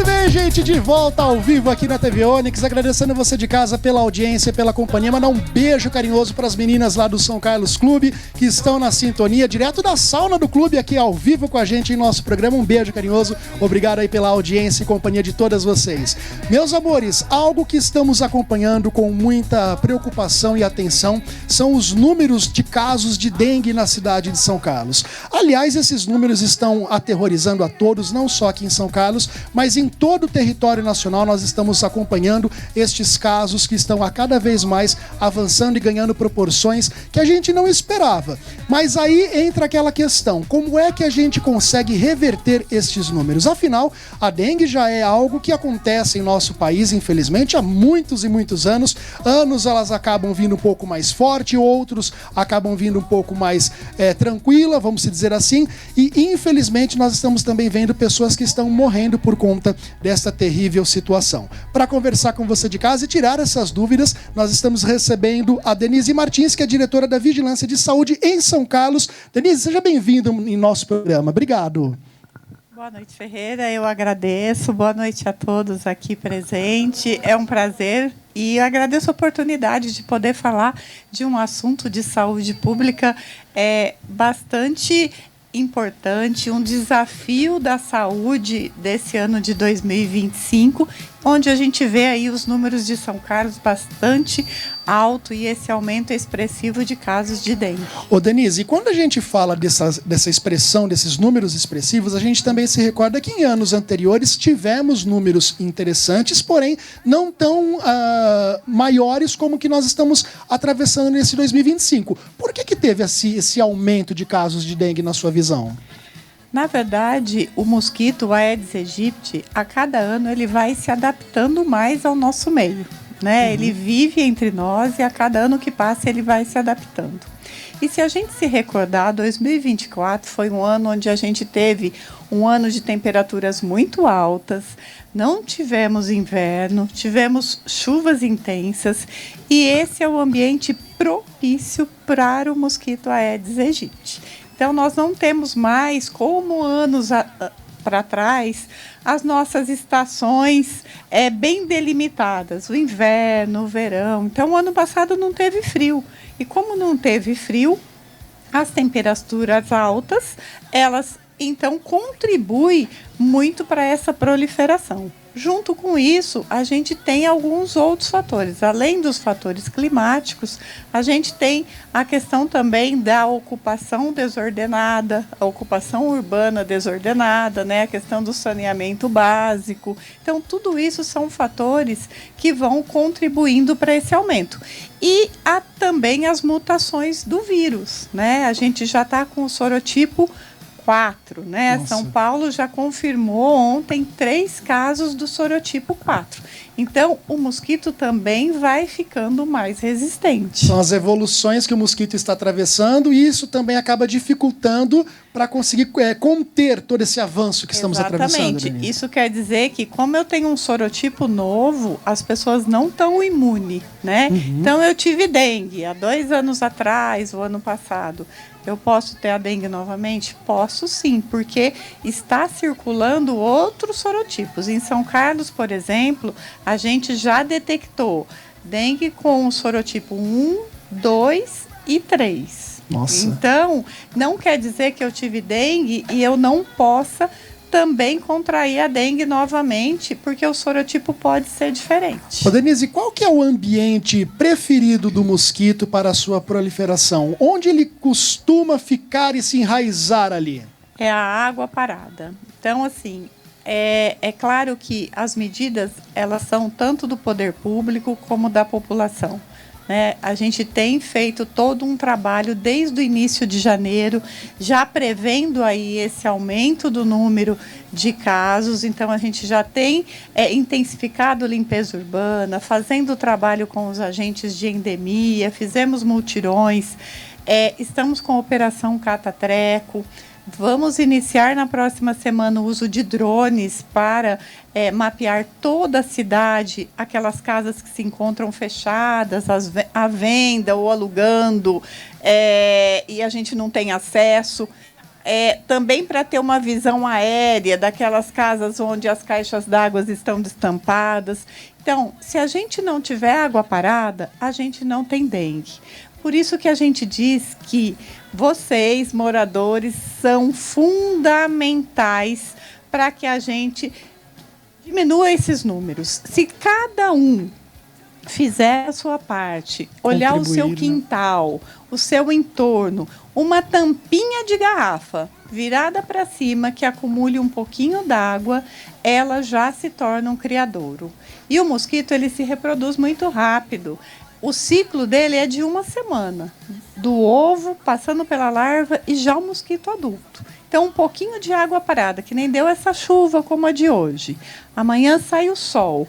bem, gente, de volta ao vivo aqui na TV Onix, agradecendo você de casa pela audiência, pela companhia, mandar um beijo carinhoso para as meninas lá do São Carlos Clube, que estão na sintonia, direto da sauna do clube, aqui ao vivo com a gente em nosso programa. Um beijo carinhoso, obrigado aí pela audiência e companhia de todas vocês. Meus amores, algo que estamos acompanhando com muita preocupação e atenção são os números de casos de dengue na cidade de São Carlos. Aliás, esses números estão aterrorizando a todos, não só aqui em São Carlos, mas em todo o território nacional. Nós estamos acompanhando estes casos que estão a cada vez mais avançando e ganhando proporções que a gente não esperava. Mas aí entra aquela questão, como é que a gente consegue reverter estes números? Afinal, a dengue já é algo que acontece em nosso país, infelizmente, há muitos e muitos anos. Elas acabam vindo um pouco mais forte, outros acabam vindo um pouco mais tranquila, vamos dizer assim, e infelizmente nós estamos também vendo pessoas que estão morrendo por conta dessa terrível situação. Para conversar com você de casa e tirar essas dúvidas, nós estamos recebendo a Denise Martins, que é diretora da Vigilância de Saúde em São Carlos. Denise, seja bem-vinda em nosso programa. Obrigado. Boa noite, Ferreira. Eu agradeço. Boa noite a todos aqui presentes. É um prazer e agradeço a oportunidade de poder falar de um assunto de saúde pública bastante importante, um desafio da saúde desse ano de 2025, onde a gente vê aí os números de São Carlos bastante alto e esse aumento expressivo de casos de dengue. Ô Denise, e quando a gente fala dessa expressão, desses números expressivos, a gente também se recorda que em anos anteriores tivemos números interessantes, porém não tão maiores como que nós estamos atravessando nesse 2025. Por que teve esse aumento de casos de dengue na sua visão? Na verdade, o mosquito Aedes aegypti, a cada ano ele vai se adaptando mais ao nosso meio, né? Ele vive entre nós e a cada ano que passa ele vai se adaptando. E se a gente se recordar, 2024 foi um ano onde a gente teve um ano de temperaturas muito altas, não tivemos inverno, tivemos chuvas intensas e esse é o ambiente propício para o mosquito Aedes aegypti. Então, nós não temos mais, como anos para trás, as nossas estações bem delimitadas, o inverno, o verão. Então, o ano passado não teve frio. E como não teve frio, as temperaturas altas, elas, então, contribuem muito para essa proliferação. Junto com isso, a gente tem alguns outros fatores. Além dos fatores climáticos, a gente tem a questão também da ocupação desordenada, a ocupação urbana desordenada, né? A questão do saneamento básico. Então, tudo isso são fatores que vão contribuindo para esse aumento. E há também as mutações do vírus, né? A gente já está com o sorotipo 4, né? Nossa. São Paulo já confirmou ontem 3 casos do sorotipo 4. Então, o mosquito também vai ficando mais resistente. São as evoluções que o mosquito está atravessando e isso também acaba dificultando para conseguir conter todo esse avanço que estamos atravessando. Exatamente. Isso quer dizer que, como eu tenho um sorotipo novo, as pessoas não estão imunes, né? Então, eu tive dengue há 2 anos atrás, o ano passado. Eu posso ter a dengue novamente? Posso sim, porque está circulando outros sorotipos. Em São Carlos, por exemplo, a gente já detectou dengue com o sorotipo 1, 2 e 3. Nossa. Então, não quer dizer que eu tive dengue e eu não possa também contrair a dengue novamente, porque o sorotipo pode ser diferente. Ô Denise, qual que é o ambiente preferido do mosquito para a sua proliferação? Onde ele costuma ficar e se enraizar ali? É a água parada. Então, assim, é claro que as medidas, elas são tanto do poder público como da população. A gente tem feito todo um trabalho desde o início de janeiro, já prevendo aí esse aumento do número de casos. Então, a gente já tem intensificado a limpeza urbana, fazendo trabalho com os agentes de endemia, fizemos multirões, estamos com a Operação Cata-Treco. Vamos iniciar na próxima semana o uso de drones para mapear toda a cidade, aquelas casas que se encontram fechadas, à venda ou alugando, e a gente não tem acesso. também para ter uma visão aérea daquelas casas onde as caixas d'água estão destampadas. Então, se a gente não tiver água parada, a gente não tem dengue. Por isso que a gente diz que vocês, moradores, são fundamentais para que a gente diminua esses números. Se cada um fizer a sua parte, olhar o seu quintal, o seu entorno, uma tampinha de garrafa virada para cima que acumule um pouquinho d'água, ela já se torna um criadouro. E o mosquito, ele se reproduz muito rápido. O ciclo dele é de 1 semana, do ovo, passando pela larva e já o mosquito adulto. Então, um pouquinho de água parada, que nem deu essa chuva como a de hoje. Amanhã sai o sol.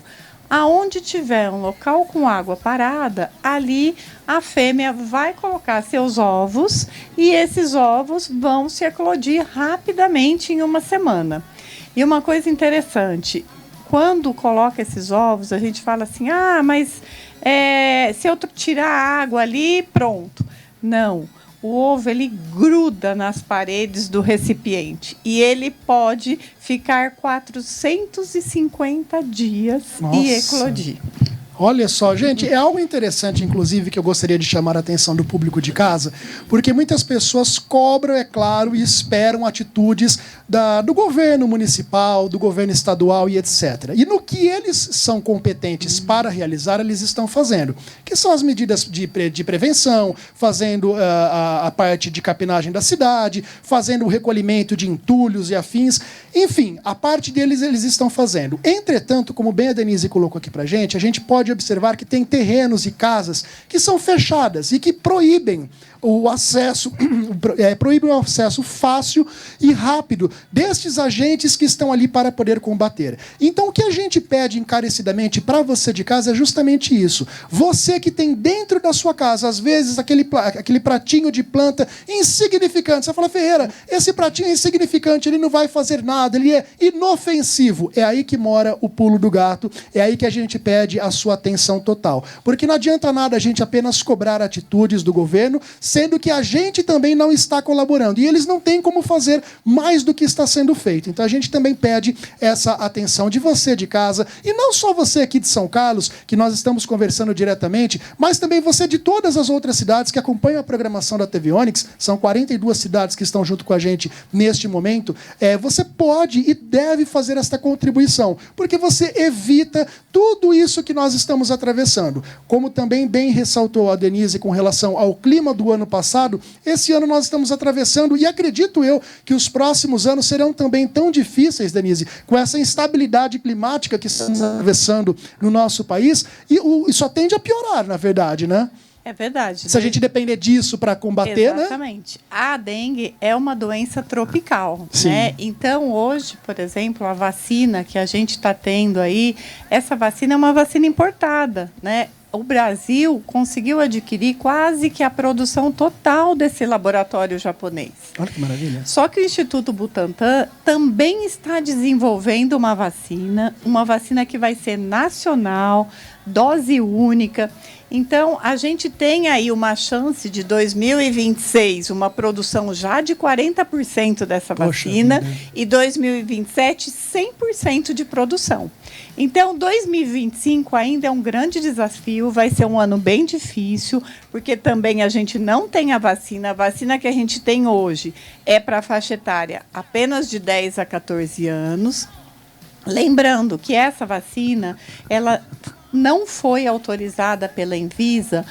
Aonde tiver um local com água parada, ali a fêmea vai colocar seus ovos e esses ovos vão se eclodir rapidamente em 1 semana. E uma coisa interessante, quando coloca esses ovos, a gente fala assim, mas se eu tirar a água ali, pronto. Não. O ovo, ele gruda nas paredes do recipiente e ele pode ficar 450 dias e eclodir. Olha só, gente, é algo interessante, inclusive, que eu gostaria de chamar a atenção do público de casa, porque muitas pessoas cobram, é claro, e esperam atitudes do governo municipal, do governo estadual e etc. E no que eles são competentes para realizar, eles estão fazendo, que são as medidas de prevenção, fazendo a parte de capinagem da cidade, fazendo o recolhimento de entulhos e afins, enfim, a parte deles eles estão fazendo. Entretanto, como bem a Denise colocou aqui pra gente, a gente pode observar que tem terrenos e casas que são fechadas e que proíbem o acesso, proíbem o acesso fácil e rápido destes agentes que estão ali para poder combater. Então, o que a gente pede encarecidamente para você de casa é justamente isso. Você que tem dentro da sua casa, às vezes, aquele pratinho de planta insignificante. Você fala, Ferreira, esse pratinho é insignificante, ele não vai fazer nada, ele é inofensivo. É aí que mora o pulo do gato, é aí que a gente pede a sua atenção total. Porque não adianta nada a gente apenas cobrar atitudes do governo, sendo que a gente também não está colaborando. E eles não têm como fazer mais do que está sendo feito. Então a gente também pede essa atenção de você de casa, e não só você aqui de São Carlos, que nós estamos conversando diretamente, mas também você de todas as outras cidades que acompanham a programação da TV Onix. São 42 cidades que estão junto com a gente neste momento. Você pode e deve fazer esta contribuição, porque você evita tudo isso que nós estamos atravessando. Como também bem ressaltou a Denise com relação ao clima do ano passado, esse ano nós estamos atravessando, e acredito eu que os próximos anos serão também tão difíceis, Denise, com essa instabilidade climática que estamos atravessando no nosso país, e só tende a piorar, na verdade, né? É verdade. Se a gente depender disso para combater, exatamente, né? A dengue é uma doença tropical, sim, né? Então, hoje, por exemplo, a vacina que a gente está tendo aí, essa vacina é uma vacina importada, né? O Brasil conseguiu adquirir quase que a produção total desse laboratório japonês. Olha que maravilha. Só que o Instituto Butantan também está desenvolvendo uma vacina que vai ser nacional, dose única. Então, a gente tem aí uma chance de 2026, uma produção já de 40% dessa vacina, e 2027, 100% de produção. Então, 2025 ainda é um grande desafio, vai ser um ano bem difícil, porque também a gente não tem a vacina que a gente tem hoje é para a faixa etária apenas de 10 a 14 anos. Lembrando que essa vacina, ela não foi autorizada pela Anvisa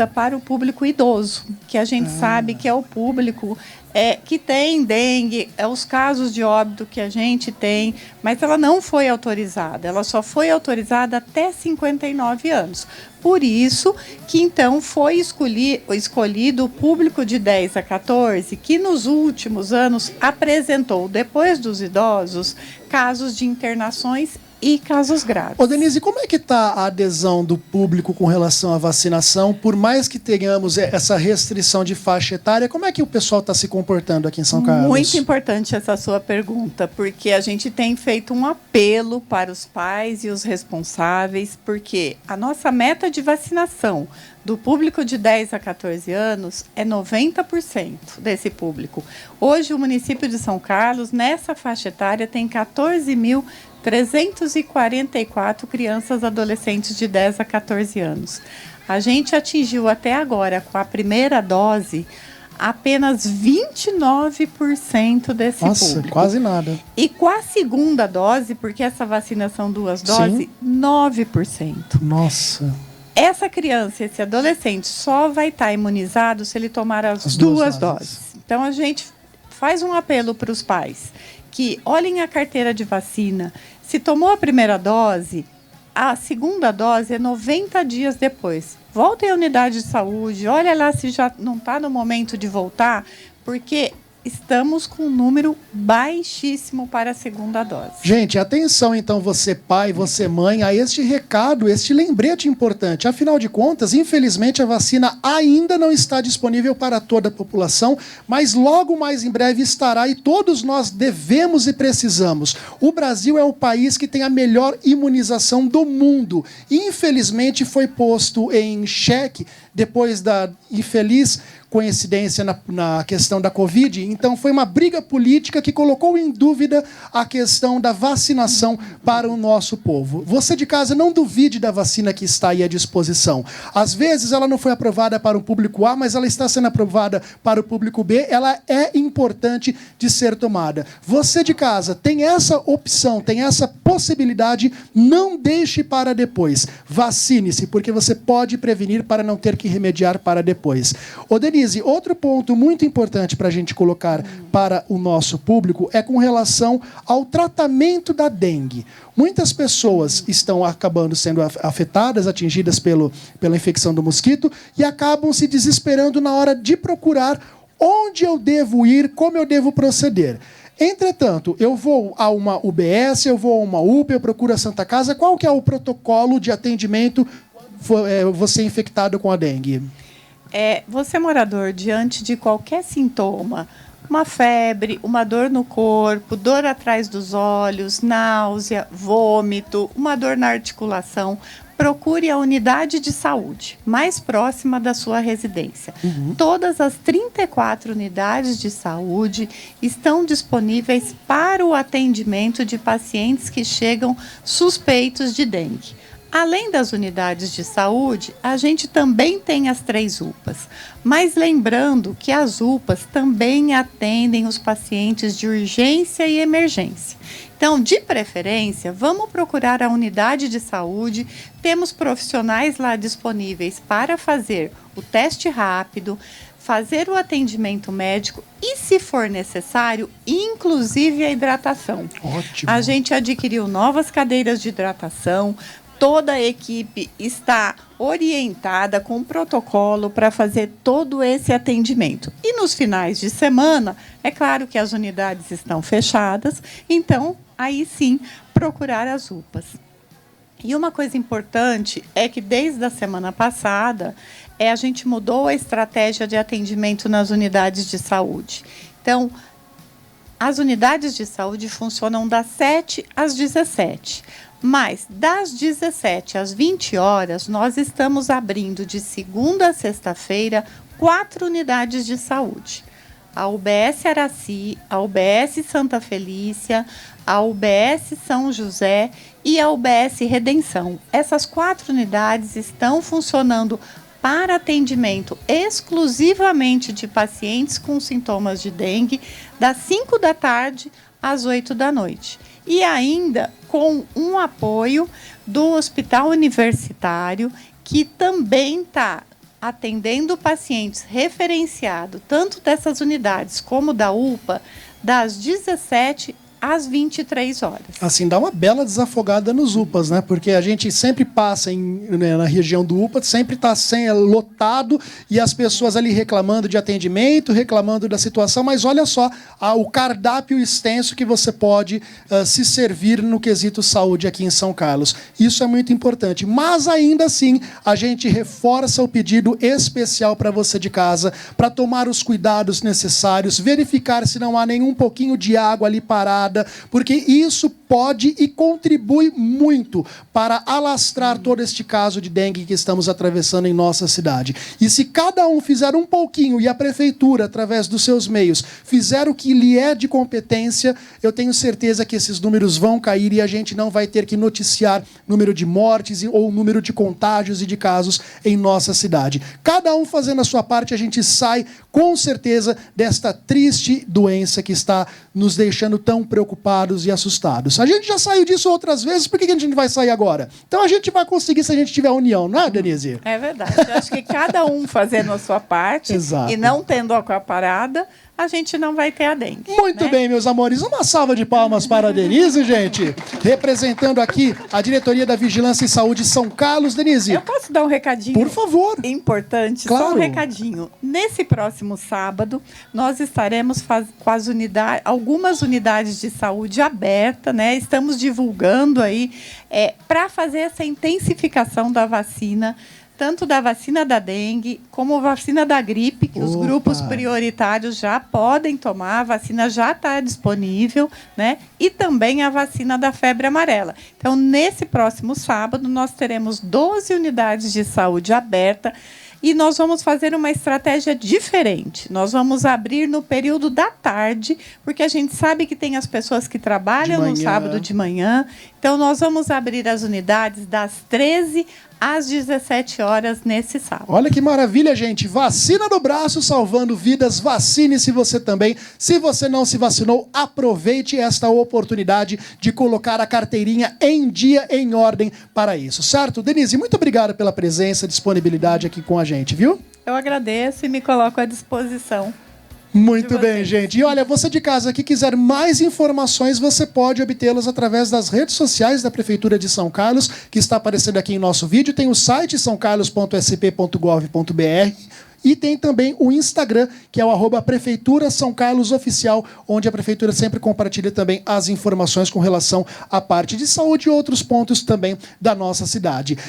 para o público idoso, que a gente sabe que é o público que tem dengue, os casos de óbito que a gente tem, mas ela não foi autorizada, ela só foi autorizada até 59 anos. Por isso que, então, foi escolhido o público de 10 a 14, que nos últimos anos apresentou, depois dos idosos, casos de internações e casos graves. Ô Denise, como é que está a adesão do público com relação à vacinação? Por mais que tenhamos essa restrição de faixa etária, como é que o pessoal está se comportando aqui em São Carlos? Muito importante essa sua pergunta, porque a gente tem feito um apelo para os pais e os responsáveis, porque a nossa meta de vacinação do público de 10 a 14 anos é 90% desse público. Hoje, o município de São Carlos, nessa faixa etária, tem 14.344 crianças e adolescentes de 10 a 14 anos. A gente atingiu até agora, com a primeira dose, apenas 29% desse Nossa, público. quase nada. E com a segunda dose, porque essa vacinação duas doses, Sim. 9%. Nossa. Essa criança, esse adolescente, só vai estar imunizado se ele tomar as duas doses. Então, a gente faz um apelo para os pais que olhem a carteira de vacina. Se tomou a primeira dose, a segunda dose é 90 dias depois. Voltem à unidade de saúde, olha lá se já não está no momento de voltar, porque estamos com um número baixíssimo para a segunda dose. Gente, atenção então, você pai, você mãe, a este recado, este lembrete importante. Afinal de contas, infelizmente, a vacina ainda não está disponível para toda a população, mas logo mais em breve estará e todos nós devemos e precisamos. O Brasil é o país que tem a melhor imunização do mundo. Infelizmente, foi posto em xeque depois da infeliz coincidência na questão da Covid. Então, foi uma briga política que colocou em dúvida a questão da vacinação para o nosso povo. Você de casa, não duvide da vacina que está aí à disposição. Às vezes, ela não foi aprovada para o público A, mas ela está sendo aprovada para o público B. Ela é importante de ser tomada. Você de casa tem essa opção, tem essa possibilidade, não deixe para depois. Vacine-se, porque você pode prevenir para não ter que remediar para depois. Ô, Denise, outro ponto muito importante para a gente colocar para o nosso público é com relação ao tratamento da dengue. Muitas pessoas estão acabando sendo afetadas, atingidas pela infecção do mosquito e acabam se desesperando na hora de procurar onde eu devo ir, como eu devo proceder. Entretanto, eu vou a uma UBS, eu vou a uma UPA, eu procuro a Santa Casa. Qual que é o protocolo de atendimento quando você é infectado com a dengue? Você, morador, diante de qualquer sintoma, uma febre, uma dor no corpo, dor atrás dos olhos, náusea, vômito, uma dor na articulação, procure a unidade de saúde mais próxima da sua residência. Todas as 34 unidades de saúde estão disponíveis para o atendimento de pacientes que chegam suspeitos de dengue. Além das unidades de saúde, a gente também tem as 3 UPAs. Mas lembrando que as UPAs também atendem os pacientes de urgência e emergência. Então, de preferência, vamos procurar a unidade de saúde. Temos profissionais lá disponíveis para fazer o teste rápido, fazer o atendimento médico e, se for necessário, inclusive a hidratação. Ótimo. A gente adquiriu novas cadeiras de hidratação. Toda a equipe está orientada com protocolo para fazer todo esse atendimento. E nos finais de semana, é claro que as unidades estão fechadas, então, aí sim, procurar as UPAs. E uma coisa importante é que, desde a semana passada, a gente mudou a estratégia de atendimento nas unidades de saúde. Então, as unidades de saúde funcionam das 7 às 17. Mas, das 17 às 20 horas, nós estamos abrindo de segunda a sexta-feira 4 unidades de saúde. A UBS Araci, a UBS Santa Felícia, a UBS São José e a UBS Redenção. Essas 4 unidades estão funcionando para atendimento exclusivamente de pacientes com sintomas de dengue, das 5 da tarde às 8 da noite. E ainda com um apoio do Hospital Universitário, que também está atendendo pacientes referenciados, tanto dessas unidades como da UPA, das 17 às 23 horas. Assim, dá uma bela desafogada nos UPAs, né? Porque a gente sempre passa na região do UPA, sempre está lotado e as pessoas ali reclamando de atendimento, reclamando da situação, mas olha só o cardápio extenso que você pode se servir no quesito saúde aqui em São Carlos. Isso é muito importante. Mas ainda assim, a gente reforça o pedido especial para você de casa, para tomar os cuidados necessários, verificar se não há nenhum pouquinho de água ali parada, porque isso pode e contribui muito para alastrar todo este caso de dengue que estamos atravessando em nossa cidade. E se cada um fizer um pouquinho e a prefeitura, através dos seus meios, fizer o que lhe é de competência, eu tenho certeza que esses números vão cair e a gente não vai ter que noticiar número de mortes ou número de contágios e de casos em nossa cidade. Cada um fazendo a sua parte, a gente sai com certeza desta triste doença que está nos deixando tão preocupados e assustados. A gente já saiu disso outras vezes, por que a gente não vai sair agora? Então a gente vai conseguir se a gente tiver união, não é, Denise? É verdade. Eu acho que cada um fazendo a sua parte Exato. E não tendo a parada, a gente não vai ter a dengue. Muito né? bem, meus amores. Uma salva de palmas para a Denise, gente. Representando aqui a Diretoria da Vigilância em Saúde São Carlos. Denise. Eu posso dar um recadinho? Por favor. Importante, Claro. só um recadinho. Nesse próximo sábado, nós estaremos com as algumas unidades de saúde abertas, né? Estamos divulgando aí para fazer essa intensificação da vacina, tanto da vacina da dengue como a vacina da gripe, que os grupos prioritários já podem tomar, a vacina já está disponível, né? E também a vacina da febre amarela. Então, nesse próximo sábado, nós teremos 12 unidades de saúde aberta e nós vamos fazer uma estratégia diferente. Nós vamos abrir no período da tarde, porque a gente sabe que tem as pessoas que trabalham no sábado de manhã. Então, nós vamos abrir as unidades das 13 às 17 horas nesse sábado. Olha que maravilha, gente. Vacina no braço, salvando vidas. Vacine-se você também. Se você não se vacinou, aproveite esta oportunidade de colocar a carteirinha em dia, em ordem para isso. Certo? Denise, muito obrigado pela presença, disponibilidade aqui com a gente, viu? Eu agradeço e me coloco à disposição. Muito bem, gente. E olha, você de casa que quiser mais informações, você pode obtê-las através das redes sociais da Prefeitura de São Carlos, que está aparecendo aqui em nosso vídeo. Tem o site sãocarlos.sp.gov.br e tem também o Instagram, que é o @Prefeitura São Carlos Oficial, onde a Prefeitura sempre compartilha também as informações com relação à parte de saúde e outros pontos também da nossa cidade.